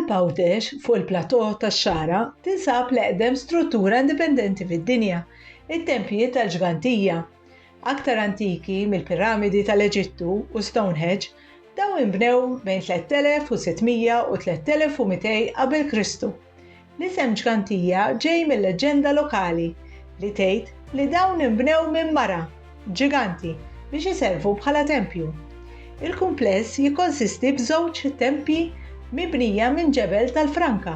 F'Al-Bawdex fuq il-platò tax-Xara tinsab l-eqdem struttura indipendenti fid-dinja, it-Tempji tal-Ġgantija. Aktar antiki mill-Piramidi tal-Eġittu u Stonehenge, dawn inbnew bejn 3600 u 3200 qabel Kristu. L-isem Ġgantija ġej mill-leġenda lokali li tgħid li dawn inbnew minn mara, ġiganti, biex iservu bħala tempju. Il-kumpless jikkonsisti b'żewġ tempji mibnija minn ġebel tal-Franka.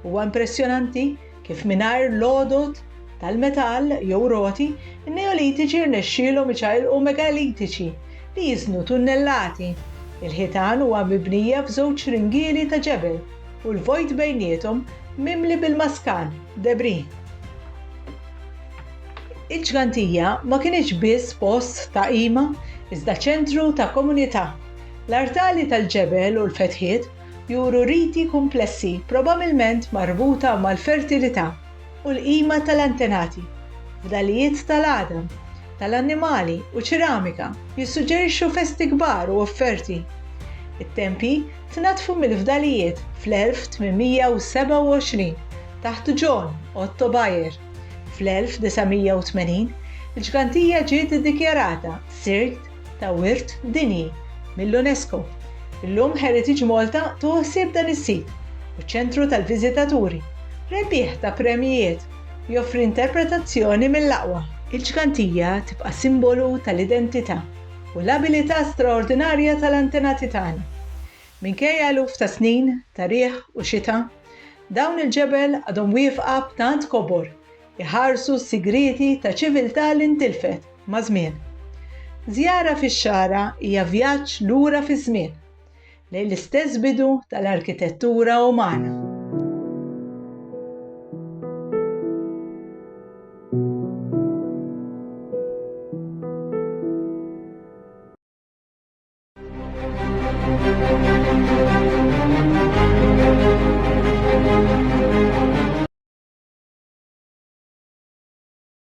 Huwa impressjonanti kif mingħajr l-għodod tal-metall jew roti, in-Neolitiċi rnexxielhom iċajlqu megalitiċi li jiżnu tunnellati. Il-ħitan huwa mibnija f'żewġ ringieli ta' ġebel u l-vojt bejniethom mimli bil-maskan, debris. Il-Ġgantija ma kienx biss post ta' qima iżda ċentru ta' komunità. L-artali tal-ġebel u l-fetħiet juru riti komplessi probabbilment marbuta mal-fertilità u l-qima tal-antenati, fdalijiet tal-Adam, tal-annimali u ċeramika jissuġġerixxu festi kbar u offerti. It-tempji tnatfu mill-fdalijiet fl-1827 taħt John Otto Bayer. Fl-1980 il-Ġgantija ġiet iddikjarata Sirt ta' Wirt Dinji mill-UNESCO. Illum Heritage Malta toħsib dan is-sit u ċ-ċentru tal-viżitaturi, rebbieħ ta' premijiet, joffri interpretazzjoni mill-aqwa. Il-Ġgantija tibqa' simbolu tal-identità u l-abilità straordinarja tal-antenati tagħna. Minkejja eluf ta' snin, tarieħ u xita, dawn il-ġebel għadhom wieqfa b'tant kobor, iħarsu s-sigriti ta' ċiviltà li ntilfet ma' żmien. Żjara fix-Xara hija vjaġġ lura fiż-żmien lejn l-istess bidu tal-arkitettura umana.